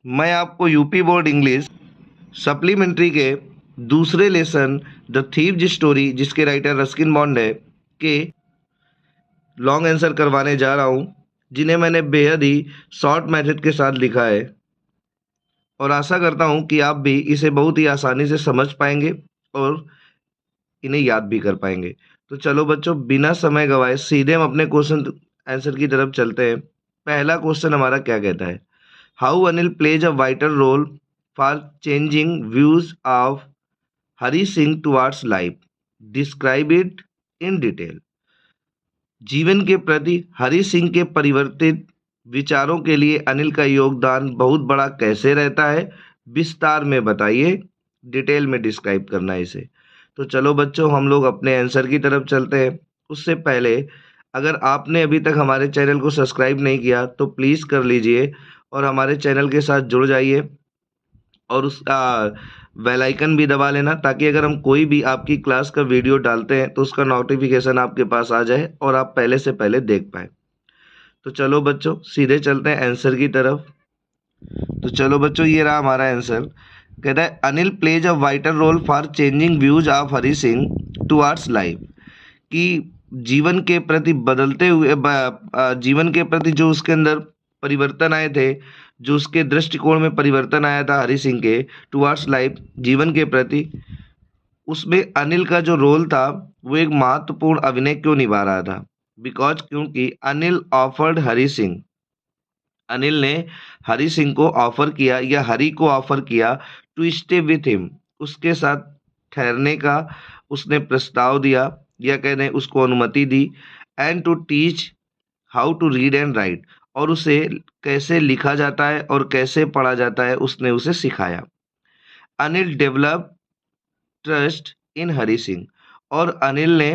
मैं आपको UP board English supplementary के दूसरे लेसन द थीव्स स्टोरी, जिसके राइटर रस्किन बॉन्ड है, के लॉन्ग आंसर करवाने जा रहा हूँ, जिन्हें मैंने बेहद ही शॉर्ट मेथड के साथ लिखा है और आशा करता हूँ कि आप भी इसे बहुत ही आसानी से समझ पाएंगे और इन्हें याद भी कर पाएंगे। तो चलो बच्चों, बिना समय गवाए सीधे हम अपने क्वेश्चन आंसर की तरफ चलते हैं। पहला क्वेश्चन हमारा क्या कहता है? How Anil plays a vital role for changing views of Hari Singh towards life, describe it in detail. जीवन के प्रति हरी सिंह के परिवर्तित विचारों के लिए अनिल का योगदान बहुत बड़ा कैसे रहता है, विस्तार में बताइए, डिटेल में डिस्क्राइब करना है इसे। तो चलो बच्चों, हम लोग अपने आंसर की तरफ चलते हैं। उससे पहले अगर आपने अभी तक हमारे चैनल को सब्सक्राइब नहीं किया तो प्लीज़ कर लीजिए और हमारे चैनल के साथ जुड़ जाइए और उसका बेल आइकन भी दबा लेना, ताकि अगर हम कोई भी आपकी क्लास का वीडियो डालते हैं तो उसका नोटिफिकेशन आपके पास आ जाए और आप पहले से पहले देख पाए। तो चलो बच्चों, सीधे चलते हैं आंसर की तरफ। तो चलो बच्चों, ये रहा हमारा आंसर। कहता है Anil plays a vital role for changing views of Hari Singh towards life, कि जीवन के प्रति बदलते हुए जीवन के प्रति जो उसके अंदर परिवर्तन आए थे, जो उसके दृष्टिकोण में परिवर्तन आया था हरी सिंह के टुवार्ड्स लाइफ, जीवन के प्रति, उसमें अनिल का जो रोल था वो एक महत्वपूर्ण अभिनय क्यों निभा रहा था? बिकॉज क्योंकि अनिल ऑफर्ड हरी सिंह, अनिल ने हरी सिंह को ऑफर किया या हरी को ऑफर किया टू स्टे विथ हिम, उसके साथ ठहरने का उसने प्रस्ताव दिया या कहने उसको अनुमति दी, and to teach how to read and write, और उसे कैसे लिखा जाता है और कैसे पढ़ा जाता है उसने उसे सिखाया। Anil develop trust in Hari Singh, और अनिल ने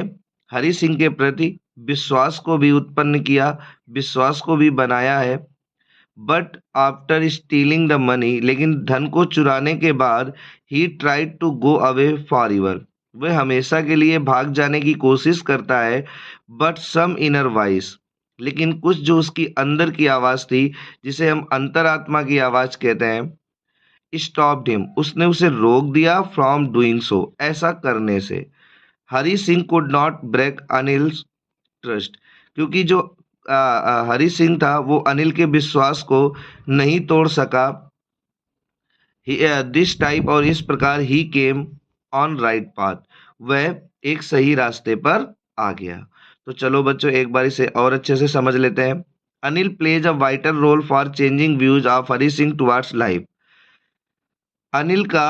हरी सिंह के प्रति विश्वास को भी उत्पन्न किया, विश्वास को भी बनाया है। But after stealing the money, लेकिन धन को चुराने के बाद, he tried to go away for ever, वह हमेशा के लिए भाग जाने की कोशिश करता है। बट सम इनर वॉइस, लेकिन कुछ जो उसकी अंदर की आवाज़ थी, जिसे हम अंतरात्मा की आवाज़ कहते हैं, स्टॉप्ड हिम, उसने उसे रोक दिया फ्रॉम डूइंग सो, ऐसा करने से। Hari Singh could not break Anil's trust, क्योंकि जो हरी सिंह था वो अनिल के विश्वास को नहीं तोड़ सका। दिस टाइप, और इस प्रकार ही केम ऑन राइट पाथ, वह एक सही रास्ते पर आ गया। तो चलो बच्चों, एक बार इसे और अच्छे से समझ लेते हैं। Anil plays a vital role for changing views of Hari Singh towards life. Anil का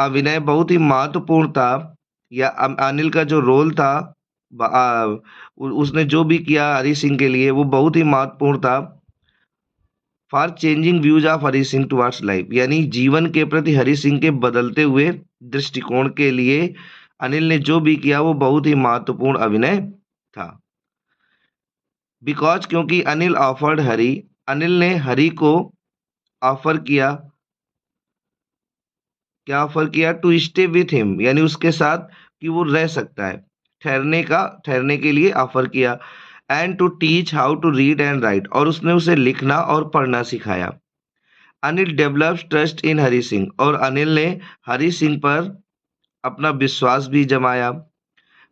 अभिनय बहुत ही महत्वपूर्ण था, या अनिल का जो रोल था, उसने जो भी किया हरी सिंह के लिए वो बहुत ही महत्वपूर्ण था। For changing views of Hari Singh towards life, यानी जीवन के प्रति हरी सिंह के बदलते हुए दृष्टिकोण के लिए अनिल ने जो भी किया वो बहुत ही महत्वपूर्ण अभिनय था। बिकॉज क्योंकि अनिल ऑफर्ड हरी, अनिल ने हरी को ऑफर किया, क्या ऑफर किया? टू स्टे विथ हिम, यानी उसके साथ कि वो रह सकता है, ठहरने के लिए ऑफर किया। And to teach how to read and write, और उसने उसे लिखना और पढ़ना सिखाया। Anil develops trust in Hari Singh, और अनिल ने हरी सिंह पर अपना विश्वास भी जमाया।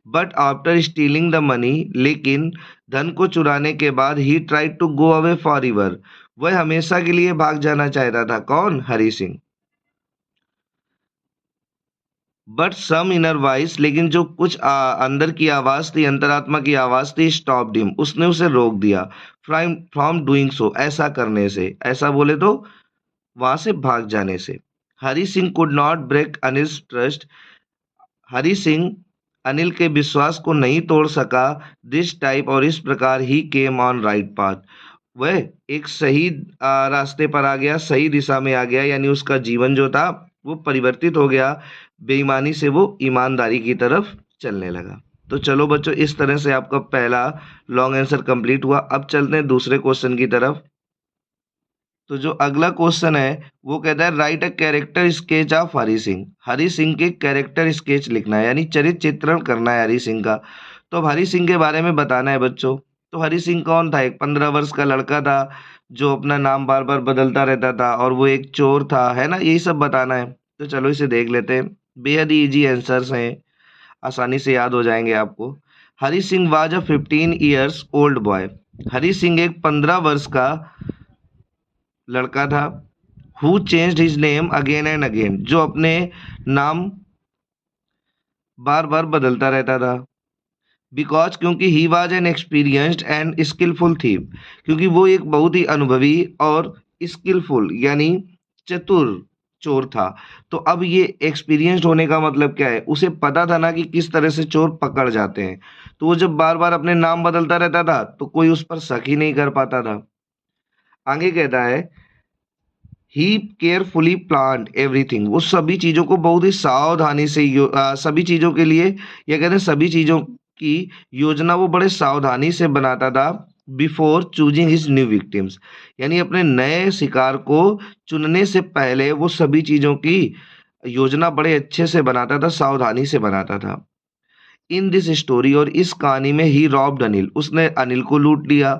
But after stealing the money, लेकिन धन को चुराने के बाद, he tried to go away for ever, वह हमेशा के लिए भाग जाना चाहता था। कौन? Hari Singh. But some inner voice, लेकिन जो कुछ अंदर की आवाज थी, अंतरात्मा की आवाज थी, स्टॉप्ड हिम, उसने उसे रोक दिया। फ्रॉम डूइंग सो, ऐसा करने से, ऐसा बोले तो वहां से भाग जाने से। Hari Singh could not break Anil trust, Hari Singh Anil के विश्वास को नहीं तोड़ सका। दिस टाइप, और इस प्रकार ही केम ऑन राइट पाथ, वह एक सही रास्ते पर आ गया, सही दिशा में आ गया, यानी उसका जीवन जो था वो परिवर्तित हो गया, बेईमानी से वो ईमानदारी की तरफ चलने लगा। तो चलो बच्चों, इस तरह से आपका पहला लॉन्ग आंसर कंप्लीट हुआ। अब चलते हैं दूसरे क्वेश्चन की तरफ। तो जो अगला क्वेश्चन है वो कहता है write a character sketch of Hari Singh, Hari Singh के कैरेक्टर स्केच लिखना है, यानी चरित्र चित्रण करना है हरी सिंह का। तो अब हरी सिंह के बारे में बताना है बच्चों। तो हरी सिंह कौन था? एक 15 वर्ष का लड़का था जो अपना नाम बार बार बदलता रहता था और वो एक चोर था, है ना, यही सब बताना है। तो चलो इसे देख लेते हैं। बेहद ही इजी आंसर्स हैं, आसानी से याद हो जाएंगे आपको। Hari Singh was a 15 years old boy. Hari Singh एक 15 वर्ष का लड़का था। Who changed his name again and again, जो अपने नाम बार बार बदलता रहता था। बिकॉज, क्योंकि he was an experienced and skilful thief, क्योंकि वो एक बहुत ही अनुभवी और स्किलफुल यानी चतुर चोर था। तो अब ये एक्सपीरियंस्ड होने का मतलब क्या है, उसे पता था ना कि किस तरह से चोर पकड़ जाते हैं। तो वो जब बार बार अपने नाम बदलता रहता था तो कोई उस पर शक ही नहीं कर पाता था। आगे कहता है ही केयरफुली प्लान्ड एवरीथिंग, वो सभी चीज़ों को बहुत ही सावधानी से सभी चीज़ों के लिए, या कहते हैं सभी चीज़ों की योजना वो बड़े सावधानी से बनाता था। Before choosing his new victims, यानी अपने नए शिकार को चुनने से पहले वो सभी चीज़ों की योजना बड़े अच्छे से बनाता था, सावधानी से बनाता था। इन दिस स्टोरी, और इस कहानी में ही रॉब्ड अनिल, उसने अनिल को लूट लिया।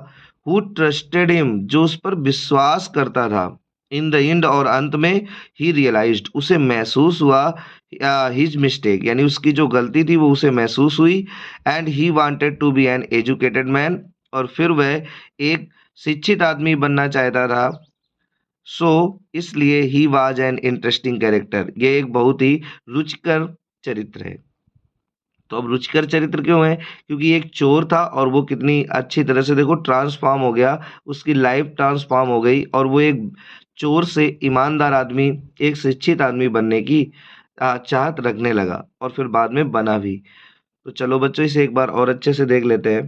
हु ट्रस्टेड हिम, जो उस पर विश्वास करता था। इन द एंड, और अंत में ही रियलाइज्ड, उसे महसूस हुआ हिज मिस्टेक, यानी उसकी जो गलती थी वो उसे महसूस हुई। And he wanted to be an educated man, और फिर वह एक शिक्षित आदमी बनना चाहता था। सो इसलिए ही वाज एन इंटरेस्टिंग कैरेक्टर, ये एक बहुत ही रुचिकर चरित्र है। तो अब रुचिकर चरित्र क्यों है, क्योंकि एक चोर था और वो कितनी अच्छी तरह से देखो ट्रांसफॉर्म हो गया, उसकी लाइफ ट्रांसफॉर्म हो गई और वो एक चोर से ईमानदार आदमी, एक शिक्षित आदमी बनने की चाहत रखने लगा और फिर बाद में बना भी। तो चलो बच्चों इसे एक बार और अच्छे से देख लेते हैं।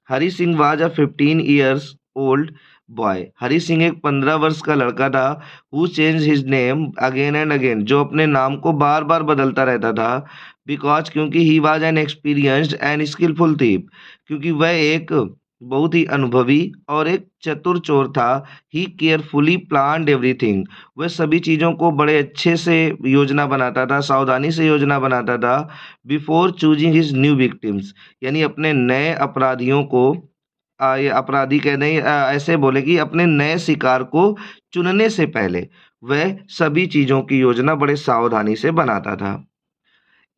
Hari Singh was a 15 years old boy. Hari Singh एक 15 वर्ष का लड़का था। Who change his name again and again, जो अपने नाम को बार बार बदलता रहता था। बिकॉज, क्योंकि he was an experienced and skilful thief, क्योंकि वह एक बहुत ही अनुभवी और एक चतुर चोर था। ही केयरफुली प्लान्ड एवरीथिंग, वह सभी चीज़ों को बड़े अच्छे से योजना बनाता था, सावधानी से योजना बनाता था। Before choosing his new victims, यानी अपने नए अपराधियों को ये अपराधी कह नहीं, ऐसे बोले कि अपने नए शिकार को चुनने से पहले वह सभी चीज़ों की योजना बड़े सावधानी से बनाता था।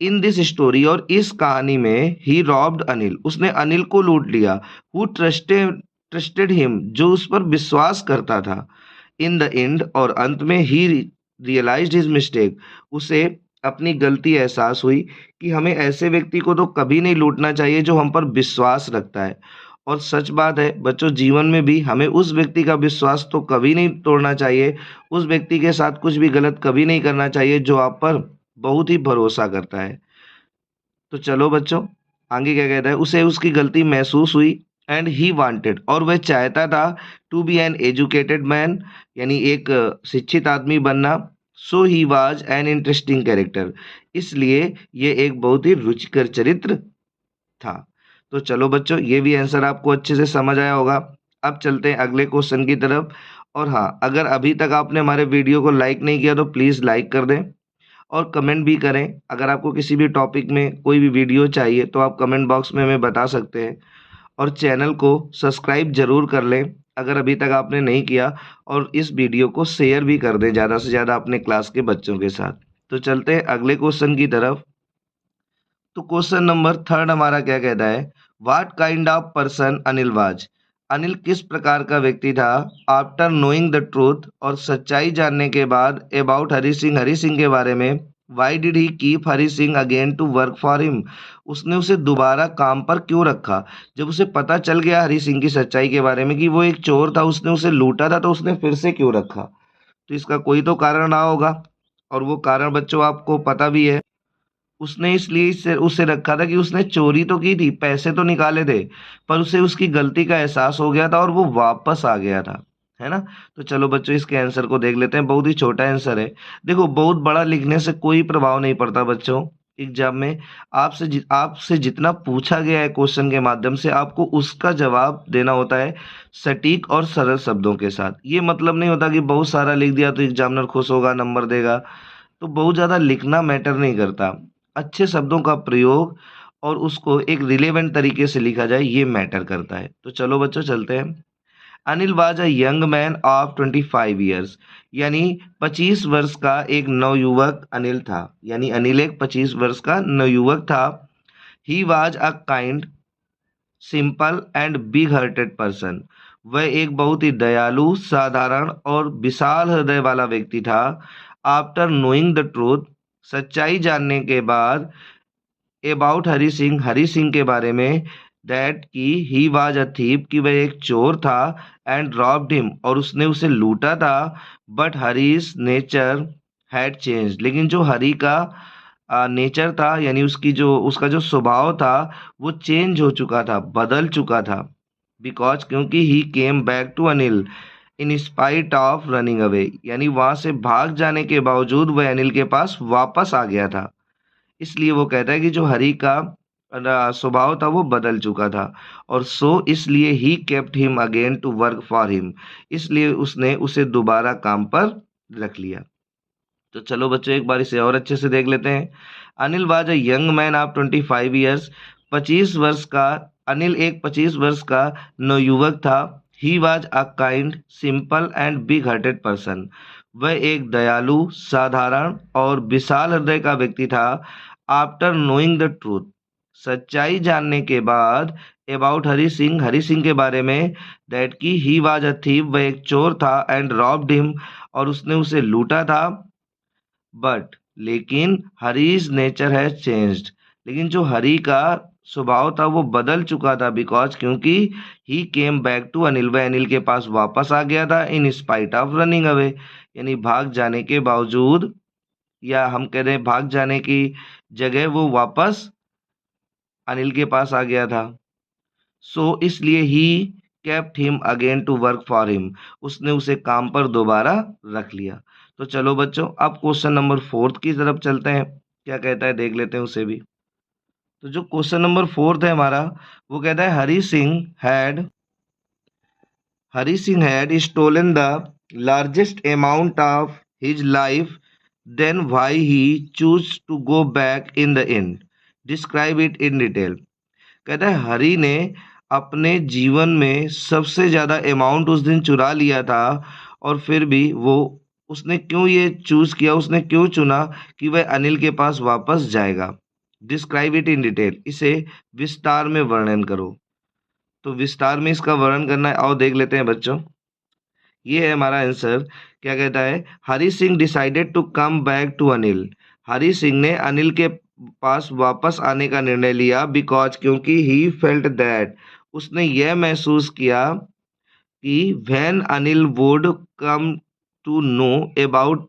इन दिस स्टोरी, और इस कहानी में ही रॉब्ड अनिल, उसने अनिल को लूट लिया। हु ट्रस्टेड हिम, जो उस पर विश्वास करता था। इन द एंड, और अंत में ही रियलाइज्ड हिज मिस्टेक, उसे अपनी गलती एहसास हुई कि हमें ऐसे व्यक्ति को तो कभी नहीं लूटना चाहिए जो हम पर विश्वास रखता है। और सच बात है बच्चों, जीवन में भी हमें उस व्यक्ति का विश्वास तो कभी नहीं तोड़ना चाहिए, उस व्यक्ति के साथ कुछ भी गलत कभी नहीं करना चाहिए जो आप पर बहुत ही भरोसा करता है। तो चलो बच्चों, आगे क्या कहता है, उसे उसकी गलती महसूस हुई। एंड ही वांटेड, और वह चाहता था, to be an educated man, यानी एक शिक्षित आदमी बनना। So he was an interesting character, इसलिए ये एक बहुत ही रुचिकर चरित्र था। तो चलो बच्चों, ये भी आंसर आपको अच्छे से समझ आया होगा। अब चलते हैं अगले क्वेश्चन की तरफ। और हाँ, अगर अभी तक आपने हमारे वीडियो को लाइक नहीं किया तो प्लीज़ लाइक कर दें और कमेंट भी करें। अगर आपको किसी भी टॉपिक में कोई भी वीडियो चाहिए तो आप कमेंट बॉक्स में हमें बता सकते हैं। और चैनल को सब्सक्राइब ज़रूर कर लें अगर अभी तक आपने नहीं किया, और इस वीडियो को शेयर भी कर दें ज़्यादा से ज़्यादा अपने क्लास के बच्चों के साथ। तो चलते हैं अगले क्वेश्चन की तरफ। तो क्वेश्चन नंबर 3 हमारा क्या कहता है, what kind of person Anil was. Anil किस प्रकार का व्यक्ति था। आफ्टर नोइंग द ट्रूथ, और सच्चाई जानने के बाद, अबाउट हरी सिंह के बारे में। Why did he keep Hari Singh again to work for him, उसने उसे दोबारा काम पर क्यों रखा। जब उसे पता चल गया हरी सिंह की सच्चाई के बारे में कि वो एक चोर था, उसने उसे लूटा था, तो उसने फिर से क्यों रखा। तो इसका कोई तो कारण रहा होगा, और वो कारण बच्चों आपको पता भी है। उसने इसलिए इसे उसे रखा था कि उसने चोरी तो की थी, पैसे तो निकाले थे, पर उसे उसकी गलती का एहसास हो गया था और वो वापस आ गया था, है ना। तो चलो बच्चों इसके आंसर को देख लेते हैं। बहुत ही छोटा आंसर है। देखो, बहुत बड़ा लिखने से कोई प्रभाव नहीं पड़ता बच्चों। एग्जाम में आपसे जितना पूछा गया है क्वेश्चन के माध्यम से, आपको उसका जवाब देना होता है सटीक और सरल शब्दों के साथ। ये मतलब नहीं होता कि बहुत सारा लिख दिया तो एग्जामिनर खुश होगा, नंबर देगा। तो बहुत ज़्यादा लिखना मैटर नहीं करता, अच्छे शब्दों का प्रयोग और उसको एक रिलेवेंट तरीके से लिखा जाए, ये मैटर करता है। तो चलो बच्चों चलते हैं। Anil was a young man of 25 years, यानी 25 वर्ष का एक नवयुवक अनिल था। यानी अनिल एक 25 वर्ष का नवयुवक था। He was a kind, simple and big hearted person. वह एक बहुत ही दयालु, साधारण और विशाल हृदय वाला व्यक्ति था। आफ्टर नोइंग द ट्रूथ, सच्चाई जानने के बाद, अबाउट हरी सिंह के बारे में, दैट कि ही वाज अ थीप, कि वह एक चोर था, एंड रॉब्ड हिम, और उसने उसे लूटा था। But Hari's nature had change, लेकिन जो हरी का नेचर था, यानी उसका जो स्वभाव था, वो चेंज हो चुका था, बदल चुका था। बिकॉज क्योंकि he came back to Anil in spite of running away, यानी वहां से भाग जाने के बावजूद वह अनिल के पास वापस आ गया था। इसलिए वो कहता है कि जो हरी का स्वभाव था वो बदल चुका था, और इसलिए he kept him again to work for him, इसलिए उसने उसे दोबारा काम पर रख लिया। तो चलो बच्चों एक बार इसे और अच्छे से देख लेते हैं। Anil was a young man of 25 years, 25 वर्ष का अनिल एक 25 वर्ष का नवयुवक था। He was a kind, simple and big hearted person. वह एक दयालु, साधारण और विशाल हृदय का व्यक्ति था। आफ्टर नोइंग द ट्रूथ, सच्चाई जानने के बाद, अबाउट हरी सिंह के बारे में, दैट की ही वाज अ थीव, वह एक चोर था, एंड रॉब्ड हिम, और उसने उसे लूटा था। बट लेकिन हरीज नेचर हैज चेंज्ड, लेकिन जो हरी का स्वभाव था वो बदल चुका था। बिकॉज क्योंकि he came back to Anil, वह अनिल के पास वापस आ गया था। इन स्पाइट ऑफ रनिंग अवे, यानी भाग जाने के बावजूद, या हम कह रहे हैं भाग जाने की जगह वो वापस अनिल के पास आ गया था। इसलिए he kept him again to work for him, उसने उसे काम पर दोबारा रख लिया। तो चलो बच्चों अब क्वेश्चन नंबर 4 की तरफ चलते हैं, क्या कहता है देख लेते हैं उसे भी। तो जो क्वेश्चन नंबर 4 है हमारा, वो कहता है Hari Singh had stolen the largest amount of his life, then why he choose to go back in the end, describe it in detail. कहता है हरी ने अपने जीवन में सबसे ज़्यादा अमाउंट उस दिन चुरा लिया था, और फिर भी वो उसने क्यों ये चूज़ किया, उसने क्यों चुना कि वह अनिल के पास वापस जाएगा। डिस्क्राइब इट इन डिटेल, इसे विस्तार में वर्णन करो। तो विस्तार में इसका वर्णन करना है, आओ देख लेते हैं बच्चों। ये है हमारा आंसर। क्या कहता है, Hari Singh decided to come back to Anil. Hari Singh ने अनिल के पास वापस आने का निर्णय लिया। बिकॉज क्योंकि ही फेल्ट दैट, उसने यह महसूस किया कि when Anil would come to know about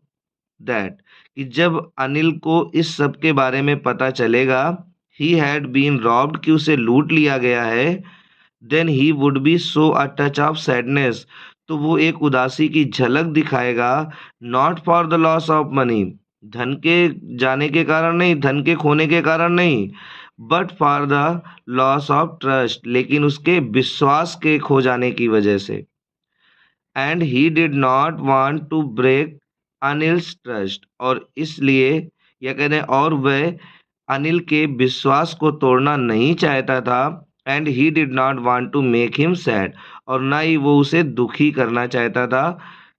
that, कि जब अनिल को इस सब के बारे में पता चलेगा, ही हैड बीन रॉब्ड, कि उसे लूट लिया गया है, then he would be so a touch of sadness, तो वो एक उदासी की झलक दिखाएगा। Not for the loss of money, धन के जाने के कारण नहीं, धन के खोने के कारण नहीं, but for the loss of trust, लेकिन उसके विश्वास के खो जाने की वजह से। And he did not want to break Anil's trust, और इसलिए यह कहते हैं और वह अनिल के विश्वास को तोड़ना नहीं चाहता था। And he did not want to make him sad, और ना ही वो उसे दुखी करना चाहता था,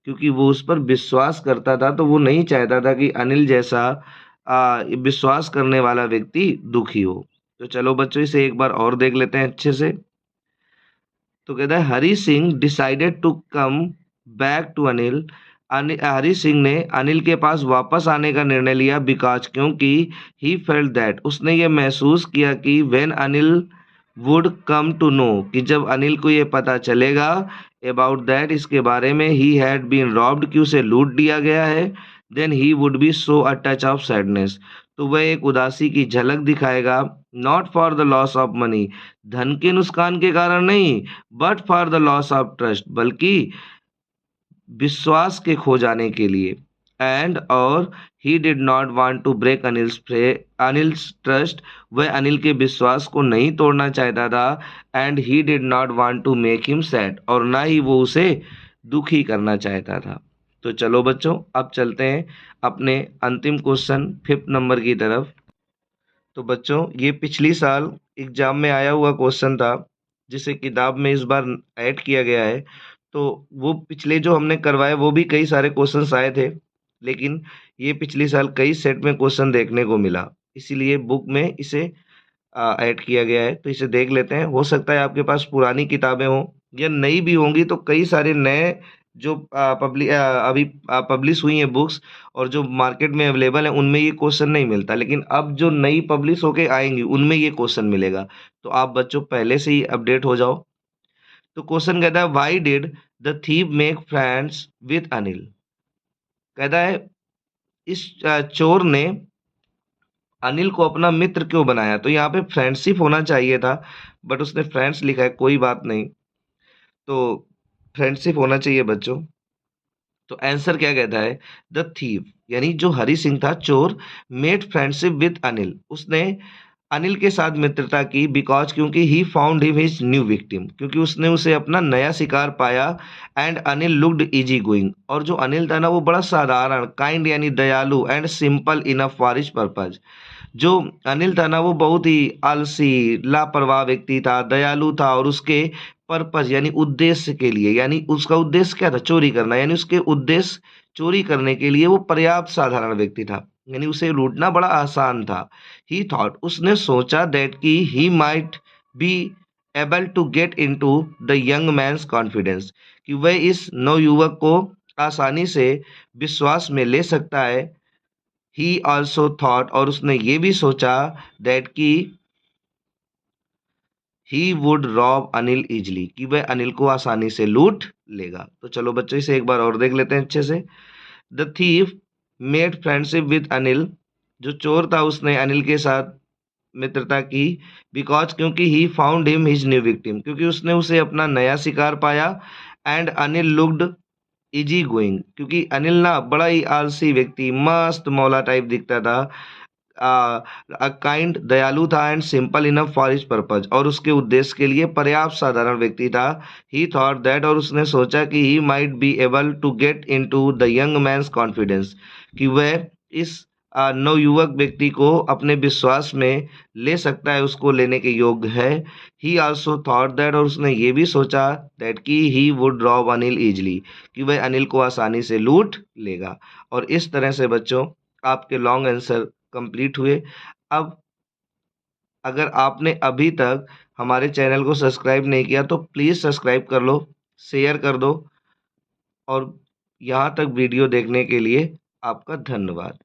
क्योंकि वो उस पर विश्वास करता था, तो वो नहीं चाहता था कि अनिल जैसा विश्वास करने वाला व्यक्ति दुखी हो। तो चलो बच्चों इसे एक बार और देख लेते हैं अच्छे से। तो कहता है Hari Singh decided to come back to Anil, Hari Singh ने अनिल के पास वापस आने का निर्णय लिया। बिकॉज क्योंकि ही फेल्ट दैट, उसने ये महसूस किया कि when Anil would come to know, कि जब अनिल को ये पता चलेगा अबाउट दैट, इसके बारे में, ही हैड बीन रॉब्ड, कि उसे लूट दिया गया है, then he would be so a touch of sadness, तो वह एक उदासी की झलक दिखाएगा। Not for the loss of money, धन के नुकसान के कारण नहीं, but for the loss of trust, बल्कि विश्वास के खो जाने के लिए। एंड और he did not want to break Anil's trust, वह अनिल के विश्वास को नहीं तोड़ना चाहता था। And he did not want to make him sad, और ना ही वो उसे दुखी करना चाहता था। तो चलो बच्चों अब चलते हैं अपने अंतिम क्वेश्चन 5 नंबर की तरफ। तो बच्चों ये पिछली साल एग्जाम में आया हुआ क्वेश्चन था, जिसे किताब में इस बार ऐड किया गया है। तो वो पिछले जो हमने करवाए वो भी कई सारे क्वेश्चंस आए थे, लेकिन ये पिछले साल कई सेट में क्वेश्चन देखने को मिला, इसीलिए बुक में इसे ऐड किया गया है। तो इसे देख लेते हैं। हो सकता है आपके पास पुरानी किताबें हों या नई भी होंगी, तो कई सारे नए जो अभी पब्लिश हुई हैं बुक्स और जो मार्केट में अवेलेबल है उनमें ये क्वेश्चन नहीं मिलता, लेकिन अब जो नई पब्लिश होके आएंगी उनमें ये क्वेश्चन मिलेगा। तो आप बच्चों पहले से ही अपडेट हो जाओ। तो क्वेश्चन कहता है, why did the thief make friends with Anil. कहता है इस चोर ने अनिल को अपना मित्र क्यों बनाया। तो यहाँ पे फ्रेंडशिप होना चाहिए था, बट उसने फ्रेंड्स लिखा है, कोई बात नहीं। तो फ्रेंडशिप होना चाहिए बच्चों। तो आंसर क्या कहता है, द थीव यानी जो हरि सिंह था चोर, मेड फ्रेंडशिप विद अनिल, उसने अनिल के साथ मित्रता की, बिकॉज क्योंकि he found him his new victim, क्योंकि उसने उसे अपना नया शिकार पाया। And Anil looked easy going, और जो अनिल था ना वो बड़ा साधारण, काइंड यानी दयालु, and simple enough for his purpose. जो अनिल था ना वो बहुत ही आलसी, लापरवाह व्यक्ति था, दयालु था, और उसके पर्पज यानी उद्देश्य के लिए, यानी उसका उद्देश्य क्या था, चोरी करना, यानी उसके उद्देश्य चोरी करने के लिए वो पर्याप्त साधारण व्यक्ति था, यानी उसे लूटना बड़ा आसान था। ही थॉट, उसने सोचा, दैट कि he might be able to get into the young man's confidence, कि वह इस नवयुवक को आसानी से विश्वास में ले सकता है। ही ऑल्सो थॉट, और उसने ये भी सोचा, दैट कि he would rob Anil easily, कि वह अनिल को आसानी से लूट लेगा। तो चलो बच्चों इसे एक बार और देख लेते हैं अच्छे से। The thief made friendship with Anil, जो चोर था उसने अनिल के साथ मित्रता की, बिकॉज क्योंकि he found him his new victim, क्योंकि उसने उसे अपना नया शिकार पाया। And Anil looked easy going, क्योंकि अनिल ना बड़ा ही आलसी व्यक्ति, मस्त मौला टाइप दिखता था, काइंड दयालु था, and simple enough for his purpose, और उसके उद्देश्य के लिए पर्याप्त साधारण व्यक्ति था। ही थॉट दैट, और उसने सोचा कि he might be able to get into the young man's confidence, कि वह इस नवयुवक व्यक्ति को अपने विश्वास में ले सकता है, उसको लेने के योग्य है। ही आल्सो थॉट दैट, और उसने ये भी सोचा, दैट कि he would rob Anil easily, कि वह अनिल को आसानी से लूट लेगा। और इस तरह से बच्चों आपके लॉन्ग आंसर कंप्लीट हुए। अब अगर आपने अभी तक हमारे चैनल को सब्सक्राइब नहीं किया तो प्लीज़ सब्सक्राइब कर लो, शेयर कर दो, और यहाँ तक वीडियो देखने के लिए आपका धन्यवाद।